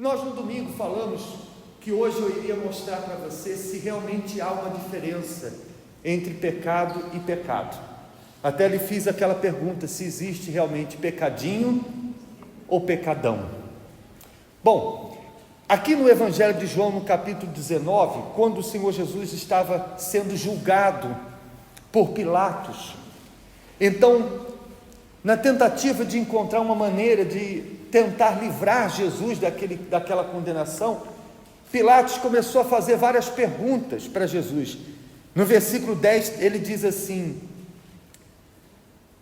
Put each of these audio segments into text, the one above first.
Nós no domingo falamos que hoje eu iria mostrar para você se realmente há uma diferença entre pecado e pecado. Até lhe fiz aquela pergunta, se existe realmente pecadinho ou pecadão. Bom, aqui no Evangelho de João, no capítulo 19, quando o Senhor Jesus estava sendo julgado por Pilatos, então, na tentativa de encontrar uma maneira de tentar livrar Jesus daquela condenação, Pilatos começou a fazer várias perguntas para Jesus. No versículo 10 ele diz assim: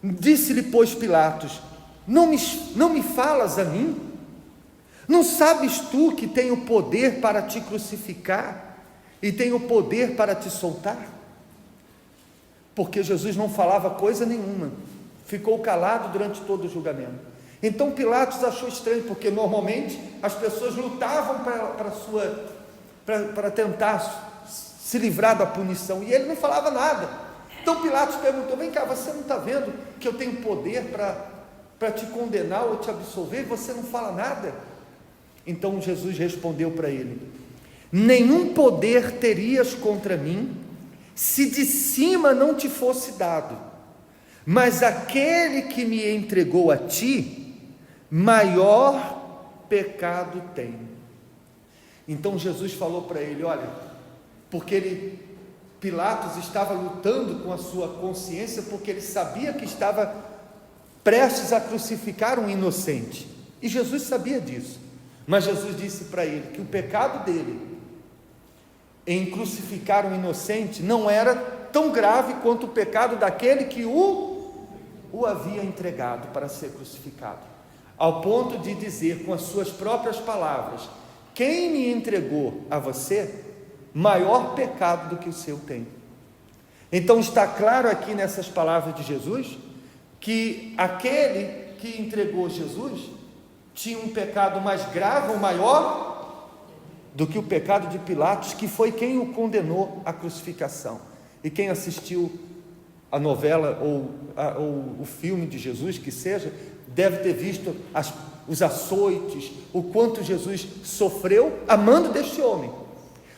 disse-lhe, pois, Pilatos: não me falas a mim? Não sabes tu que tenho poder para te crucificar e tenho poder para te soltar? Porque Jesus não falava coisa nenhuma, ficou calado durante todo o julgamento. Então Pilatos achou estranho, porque normalmente as pessoas lutavam para tentar se livrar da punição, e ele não falava nada. Então Pilatos perguntou: vem cá, você não está vendo que eu tenho poder para te condenar ou te absolver, e você não fala nada? Então Jesus respondeu para ele: nenhum poder terias contra mim, se de cima não te fosse dado, mas aquele que me entregou a ti, maior pecado tem. Então Jesus falou para ele: olha, porque Pilatos estava lutando com a sua consciência, porque ele sabia que estava prestes a crucificar um inocente, e Jesus sabia disso, mas Jesus disse para ele que o pecado dele em crucificar um inocente não era tão grave quanto o pecado daquele que o havia entregado para ser crucificado, ao ponto de dizer com as suas próprias palavras: quem me entregou a você, maior pecado do que o seu tem. Então está claro aqui nessas palavras de Jesus, que aquele que entregou Jesus tinha um pecado mais grave ou maior do que o pecado de Pilatos, que foi quem o condenou à crucificação. E quem assistiu a novela ou o filme de Jesus, que seja, deve ter visto os açoites, o quanto Jesus sofreu amando deste homem.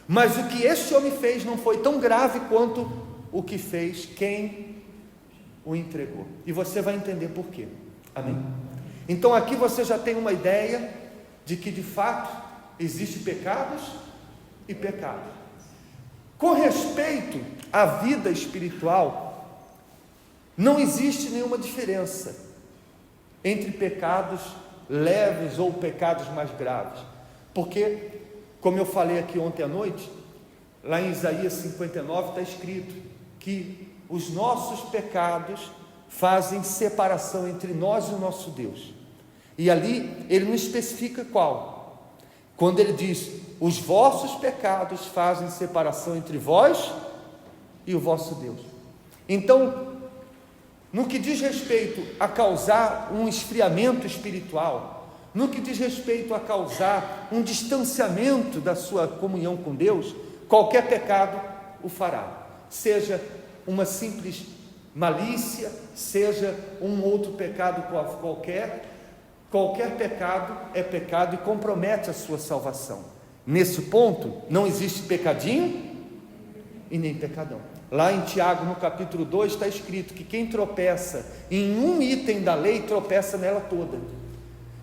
Mas o que este homem fez não foi tão grave quanto o que fez quem o entregou. E você vai entender por quê. Amém? Então aqui você já tem uma ideia de que de fato existem pecados e pecados. Com respeito à vida espiritual, não existe nenhuma diferença entre pecados leves ou pecados mais graves, porque, como eu falei aqui ontem à noite, lá em Isaías 59 está escrito que os nossos pecados fazem separação entre nós e o nosso Deus, e ali ele não especifica qual. Quando ele diz: os vossos pecados fazem separação entre vós e o vosso Deus. Então, no que diz respeito a causar um esfriamento espiritual, no que diz respeito a causar um distanciamento da sua comunhão com Deus, qualquer pecado o fará, seja uma simples malícia, seja um outro pecado qualquer pecado é pecado e compromete a sua salvação. Nesse ponto, não existe pecadinho e nem pecadão. Lá em Tiago, no capítulo 2, está escrito que quem tropeça em um item da lei, tropeça nela toda.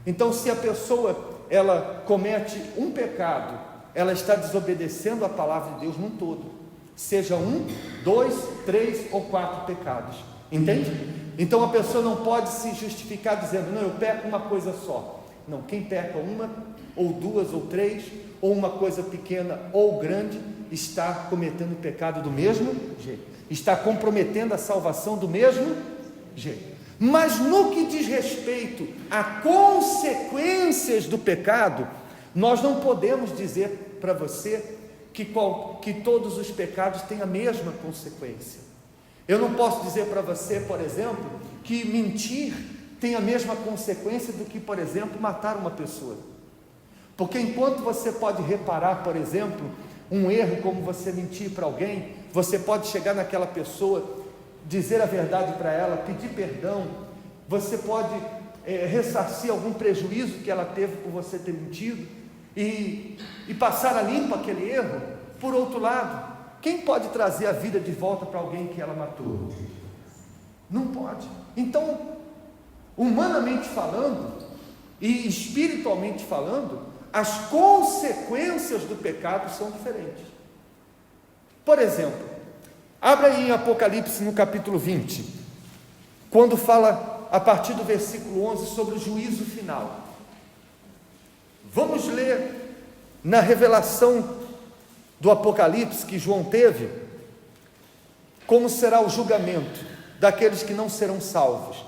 Então, se a pessoa, ela comete um pecado, ela está desobedecendo a palavra de Deus num todo, seja 1, 2, 3 ou 4 pecados, entende? Então a pessoa não pode se justificar dizendo: não, eu peco uma coisa só. Não, quem peca uma, ou duas, ou três, ou uma coisa pequena ou grande, está cometendo pecado do mesmo jeito, está comprometendo a salvação do mesmo jeito. Mas no que diz respeito a consequências do pecado, nós não podemos dizer para você que todos os pecados têm a mesma consequência. Eu não posso dizer para você, por exemplo, que mentir tem a mesma consequência do que, por exemplo, matar uma pessoa. Porque enquanto você pode reparar, por exemplo, um erro como você mentir para alguém, você pode chegar naquela pessoa, dizer a verdade para ela, pedir perdão, você pode ressarcir algum prejuízo que ela teve por você ter mentido. e passar a limpo aquele erro. Por outro lado, quem pode trazer a vida de volta para alguém que ela matou? Não pode. Então, humanamente falando e espiritualmente falando, as consequências do pecado são diferentes. Por exemplo, abra aí em Apocalipse no capítulo 20, quando fala a partir do versículo 11 sobre o juízo final. Vamos ler na revelação do Apocalipse que João teve, como será o julgamento daqueles que não serão salvos.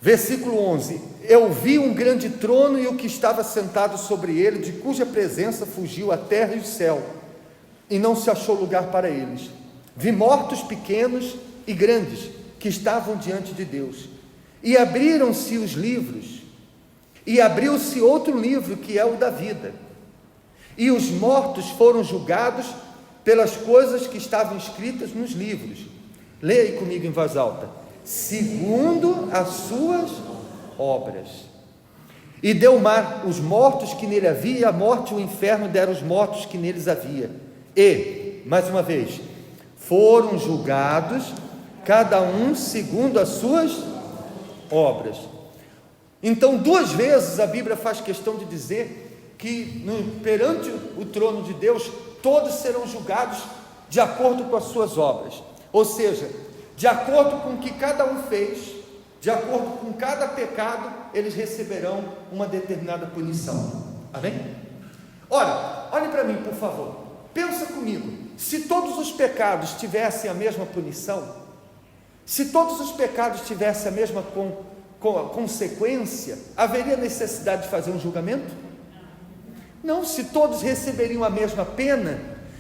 Versículo 11: eu vi um grande trono e o que estava sentado sobre ele, de cuja presença fugiu a terra e o céu, e não se achou lugar para eles. Vi mortos pequenos e grandes, que estavam diante de Deus, e abriram-se os livros, e abriu-se outro livro, que é o da vida, e os mortos foram julgados pelas coisas que estavam escritas nos livros. Leia aí comigo em voz alta: segundo as suas obras. E deu o mar os mortos que nele havia, e a morte e o inferno deram os mortos que neles havia. E, mais uma vez, foram julgados, cada um segundo as suas obras. Então, duas vezes a Bíblia faz questão de dizer que perante o trono de Deus, todos serão julgados de acordo com as suas obras, ou seja, de acordo com o que cada um fez, de acordo com cada pecado, eles receberão uma determinada punição. Amém? Ora, olhe para mim, por favor, pensa comigo, se todos os pecados tivessem a mesma punição, se todos os pecados tivessem a mesma consequência, haveria necessidade de fazer um julgamento? Não. Se todos receberiam a mesma pena,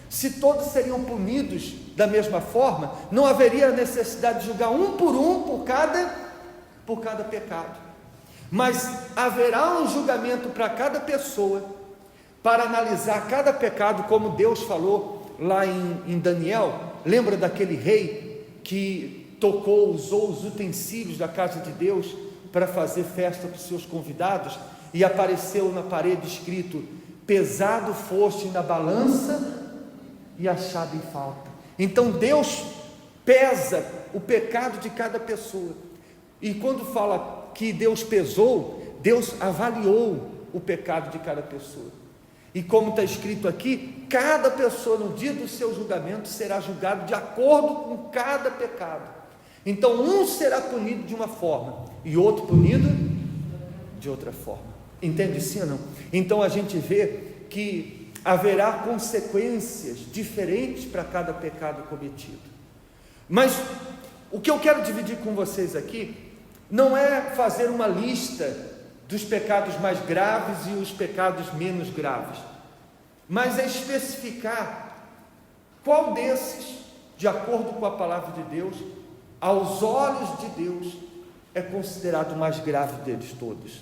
se todos seriam punidos da mesma forma, não haveria necessidade de julgar um por cada pecado. Mas haverá um julgamento para cada pessoa, para analisar cada pecado, como Deus falou lá em Daniel. Lembra daquele rei que usou os utensílios da casa de Deus para fazer festa para os seus convidados, e apareceu na parede escrito: pesado foste na balança e achado em falta. Então Deus pesa o pecado de cada pessoa, e quando fala que Deus pesou, Deus avaliou o pecado de cada pessoa, e como está escrito aqui, cada pessoa no dia do seu julgamento será julgado de acordo com cada pecado. Então um será punido de uma forma e outro punido de outra forma. Entende sim ou não? Então a gente vê que haverá consequências diferentes para cada pecado cometido. Mas o que eu quero dividir com vocês aqui não é fazer uma lista dos pecados mais graves e os pecados menos graves, mas é especificar qual desses, de acordo com a palavra de Deus, aos olhos de Deus, é considerado o mais grave deles todos.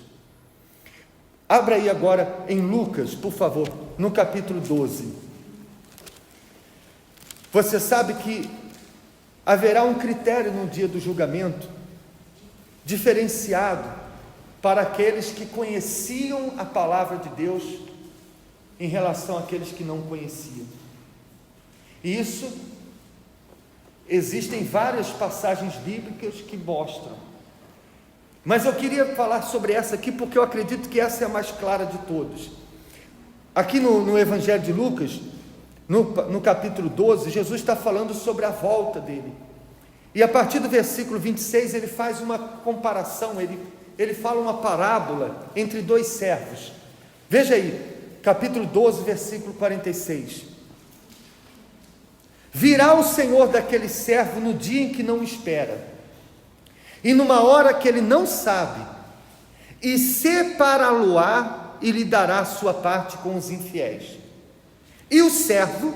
Abra aí agora em Lucas, por favor, no capítulo 12. Você sabe que haverá um critério no dia do julgamento, diferenciado para aqueles que conheciam a palavra de Deus, em relação àqueles que não conheciam. E isso, existem várias passagens bíblicas que mostram. Mas eu queria falar sobre essa aqui, porque eu acredito que essa é a mais clara de todas. Aqui no Evangelho de Lucas, no capítulo 12, Jesus está falando sobre a volta dele. E a partir do versículo 26, ele faz uma comparação, ele fala uma parábola entre dois servos. Veja aí, capítulo 12, versículo 46. Virá o Senhor daquele servo no dia em que não espera, e numa hora que ele não sabe, e separá-lo-á e lhe dará a sua parte com os infiéis. E o servo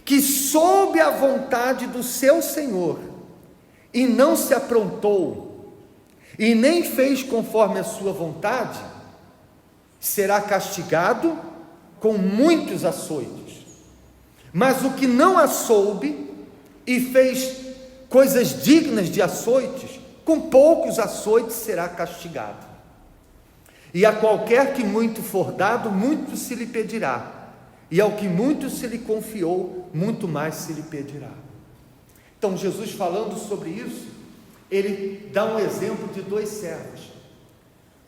que soube a vontade do seu Senhor e não se aprontou e nem fez conforme a sua vontade, será castigado com muitos açoites. Mas o que não a soube e fez coisas dignas de açoites, com poucos açoites será castigado. E a qualquer que muito for dado, muito se lhe pedirá, e ao que muito se lhe confiou, muito mais se lhe pedirá. Então, Jesus falando sobre isso, ele dá um exemplo de 2 servos.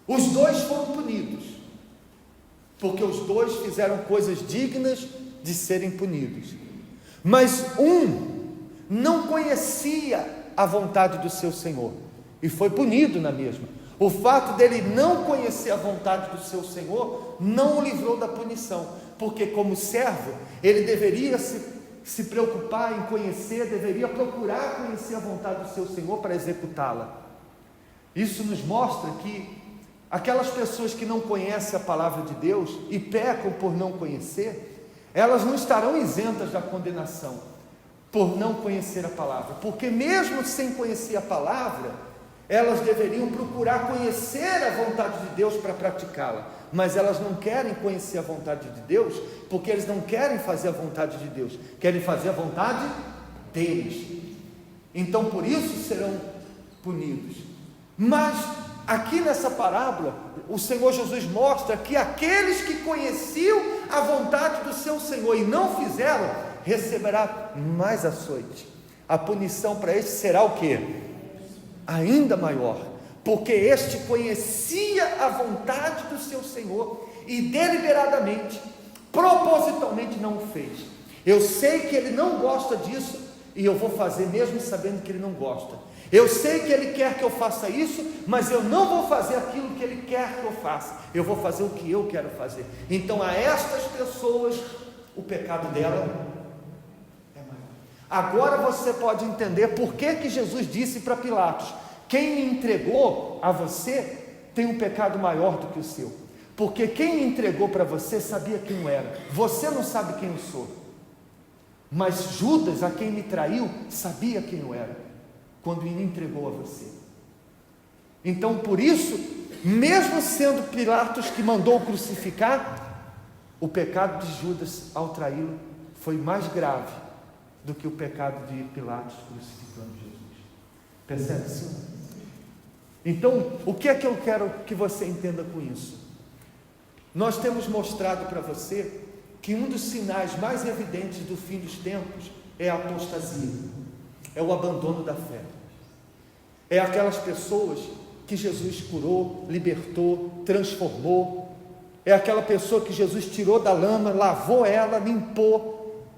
Os 2 foram punidos, porque os 2 fizeram coisas dignas de serem punidos, mas um não conhecia a vontade do seu Senhor, e foi punido na mesma. O fato dele não conhecer a vontade do seu Senhor, não o livrou da punição, porque como servo, ele deveria se preocupar em conhecer, deveria procurar conhecer a vontade do seu Senhor para executá-la. Isso nos mostra que aquelas pessoas que não conhecem a palavra de Deus e pecam por não conhecer, elas não estarão isentas da condenação por não conhecer a palavra, porque mesmo sem conhecer a palavra, elas deveriam procurar conhecer a vontade de Deus para praticá-la, mas elas não querem conhecer a vontade de Deus, porque eles não querem fazer a vontade de Deus, querem fazer a vontade deles. Então por isso serão punidos. Mas aqui nessa parábola, o Senhor Jesus mostra que aqueles que conheciam a vontade do seu Senhor e não fizeram, receberá mais açoite. A punição para este será o quê? Ainda maior, porque este conhecia a vontade do seu Senhor e deliberadamente, propositalmente não o fez. Eu sei que ele não gosta disso e eu vou fazer mesmo sabendo que ele não gosta. Eu sei que ele quer que eu faça isso, mas eu não vou fazer aquilo que ele quer que eu faça. Eu vou fazer o que eu quero fazer. Então a estas pessoas, o pecado dela é maior. Agora você pode entender por que Jesus disse para Pilatos: quem me entregou a você tem um pecado maior do que o seu. Porque quem me entregou para você sabia quem eu era. Você não sabe quem eu sou. Mas Judas, a quem me traiu, sabia quem eu era quando me entregou a você. Então por isso, mesmo sendo Pilatos que mandou crucificar, o pecado de Judas ao traí-lo foi mais grave do que o pecado de Pilatos crucificando Jesus. Percebe isso? Então, o que é que eu quero que você entenda com isso? Nós temos mostrado para você que um dos sinais mais evidentes do fim dos tempos é a apostasia, é o abandono da fé. É aquelas pessoas que Jesus curou, libertou, transformou. É aquela pessoa que Jesus tirou da lama, lavou ela, limpou,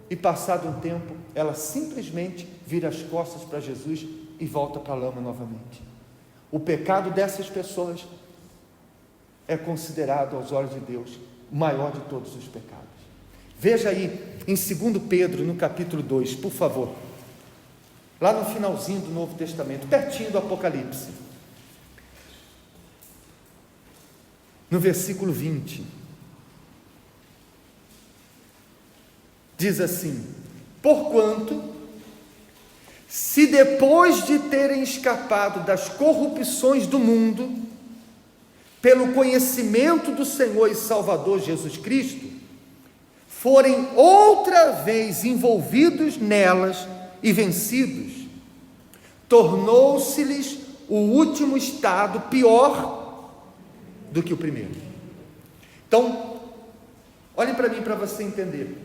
e passado um tempo, ela simplesmente vira as costas para Jesus e volta para a lama novamente. O pecado dessas pessoas é considerado aos olhos de Deus o maior de todos os pecados. Veja aí em 2 Pedro, no capítulo 2, por favor, lá no finalzinho do Novo Testamento, pertinho do Apocalipse, no versículo 20, diz assim: porquanto, se depois de terem escapado das corrupções do mundo, pelo conhecimento do Senhor e Salvador Jesus Cristo, forem outra vez envolvidos nelas e vencidos, tornou-se-lhes o último estado pior do que o primeiro. Então, olhem para mim para você entender.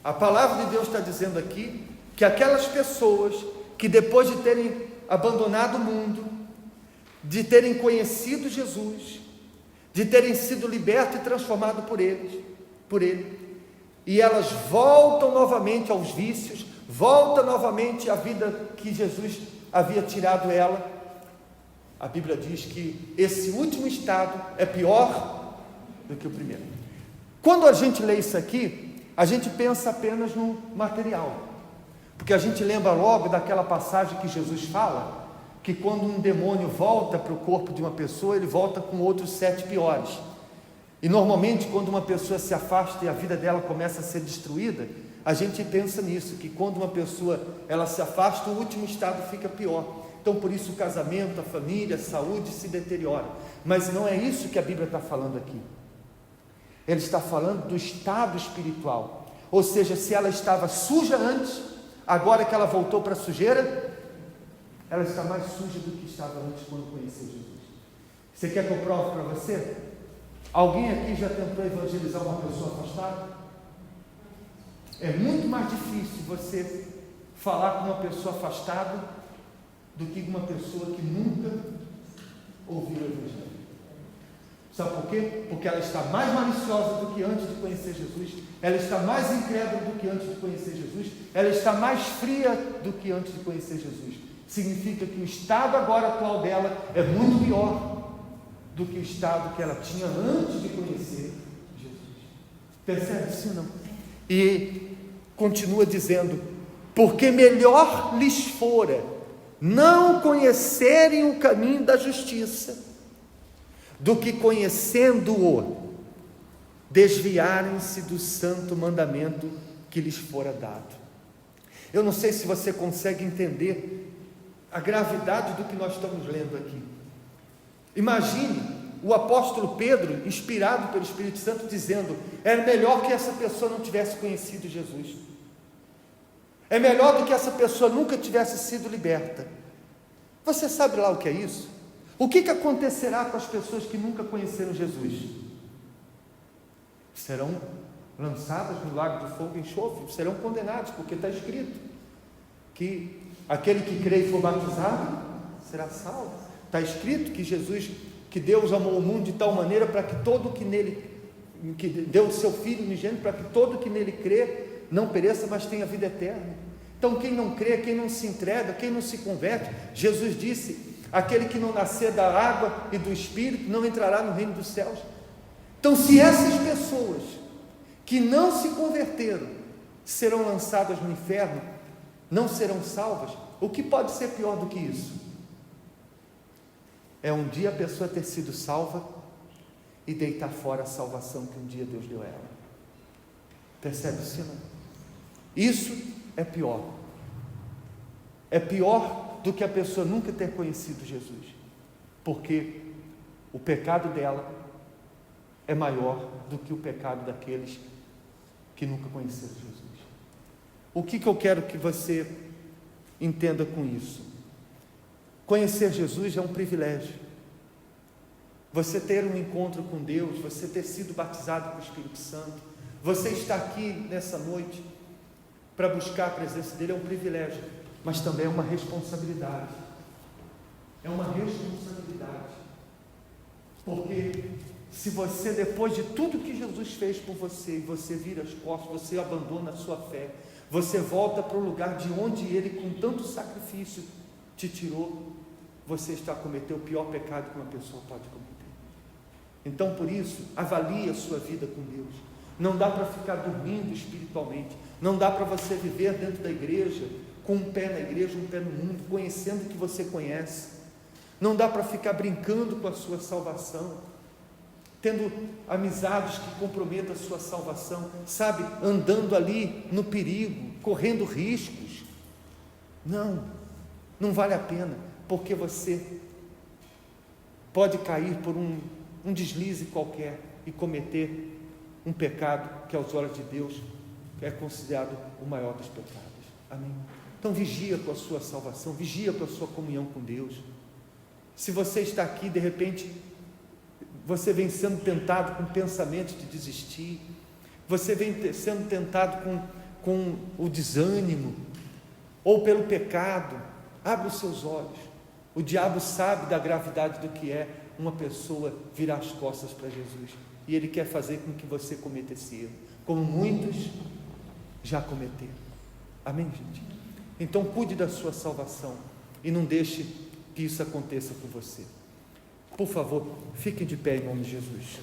A palavra de Deus está dizendo aqui que aquelas pessoas que depois de terem abandonado o mundo, de terem conhecido Jesus, de terem sido libertos e transformados por ele, e elas voltam novamente aos vícios, volta novamente à vida que Jesus havia tirado ela. A Bíblia diz que esse último estado é pior do que o primeiro. Quando a gente lê isso aqui, a gente pensa apenas no material, porque a gente lembra logo daquela passagem que Jesus fala, que quando um demônio volta para o corpo de uma pessoa, ele volta com outros 7 piores. E normalmente quando uma pessoa se afasta e a vida dela começa a ser destruída, a gente pensa nisso, que quando uma pessoa ela se afasta, o último estado fica pior. Então por isso o casamento, a família, a saúde se deteriora. Mas não é isso que a Bíblia está falando aqui. Ele está falando do estado espiritual. Ou seja, se ela estava suja antes, agora que ela voltou para a sujeira, ela está mais suja do que estava antes quando conheceu Jesus. Você quer que eu prove para você? Alguém aqui já tentou evangelizar uma pessoa afastada? É muito mais difícil você falar com uma pessoa afastada do que com uma pessoa que nunca ouviu o Evangelho. Sabe por quê? Porque ela está mais maliciosa do que antes de conhecer Jesus, ela está mais incrédula do que antes de conhecer Jesus, ela está mais fria do que antes de conhecer Jesus. Significa que o estado agora atual dela é muito pior do que o estado que ela tinha antes de conhecer Jesus. Percebe isso, não? E continua dizendo: porque melhor lhes fora não conhecerem o caminho da justiça, do que conhecendo-o, desviarem-se do santo mandamento que lhes fora dado. Eu não sei se você consegue entender a gravidade do que nós estamos lendo aqui. Imagine o apóstolo Pedro, inspirado pelo Espírito Santo, dizendo: é melhor que essa pessoa não tivesse conhecido Jesus, é melhor do que essa pessoa nunca tivesse sido liberta. Você sabe lá o que é isso? O que acontecerá com as pessoas que nunca conheceram Jesus? Serão lançadas no lago do fogo e enxofre, serão condenados, porque está escrito que aquele que crê e for batizado será salvo. Está escrito que Deus amou o mundo de tal maneira para que todo que nele, que deu o seu Filho unigênito, para que todo que nele crê não pereça, mas tenha vida eterna. Então quem não crê, quem não se entrega, quem não se converte, Jesus disse: aquele que não nascer da água e do Espírito não entrará no reino dos céus. Então, se essas pessoas que não se converteram serão lançadas no inferno, não serão salvas, o que pode ser pior do que isso? É um dia a pessoa ter sido salva e deitar fora a salvação que um dia Deus deu a ela. Percebe isso, não? Isso é pior. É pior do que a pessoa nunca ter conhecido Jesus, porque o pecado dela é maior do que o pecado daqueles que nunca conheceram Jesus. O que eu quero que você entenda com isso? Conhecer Jesus é um privilégio. Você ter um encontro com Deus, você ter sido batizado com o Espírito Santo, você estar aqui nessa noite para buscar a presença dele é um privilégio, mas também é uma responsabilidade. É uma responsabilidade. Porque se você, depois de tudo que Jesus fez por você, e você vira as costas, você abandona a sua fé, você volta para o lugar de onde ele, com tanto sacrifício, te tirou, você está a cometer o pior pecado que uma pessoa pode cometer. Então, por isso, avalie a sua vida com Deus. Não dá para ficar dormindo espiritualmente, não dá para você viver dentro da igreja, com um pé na igreja, um pé no mundo, conhecendo o que você conhece. Não dá para ficar brincando com a sua salvação, tendo amizades que comprometam a sua salvação, sabe, andando ali no perigo, correndo riscos. Não vale a pena, porque você pode cair por um deslize qualquer e cometer um pecado que aos olhos de Deus é considerado o maior dos pecados. Amém? Então vigia com a sua salvação, vigia com a sua comunhão com Deus. Se você está aqui, de repente, você vem sendo tentado com pensamentos de desistir, você vem sendo tentado com o desânimo, ou pelo pecado, abre os seus olhos. O diabo sabe da gravidade do que é uma pessoa virar as costas para Jesus, e ele quer fazer com que você cometa esse erro, como muitos já cometeram. Amém, gente? Então cuide da sua salvação e não deixe que isso aconteça com você. Por favor, fique de pé em nome de Jesus.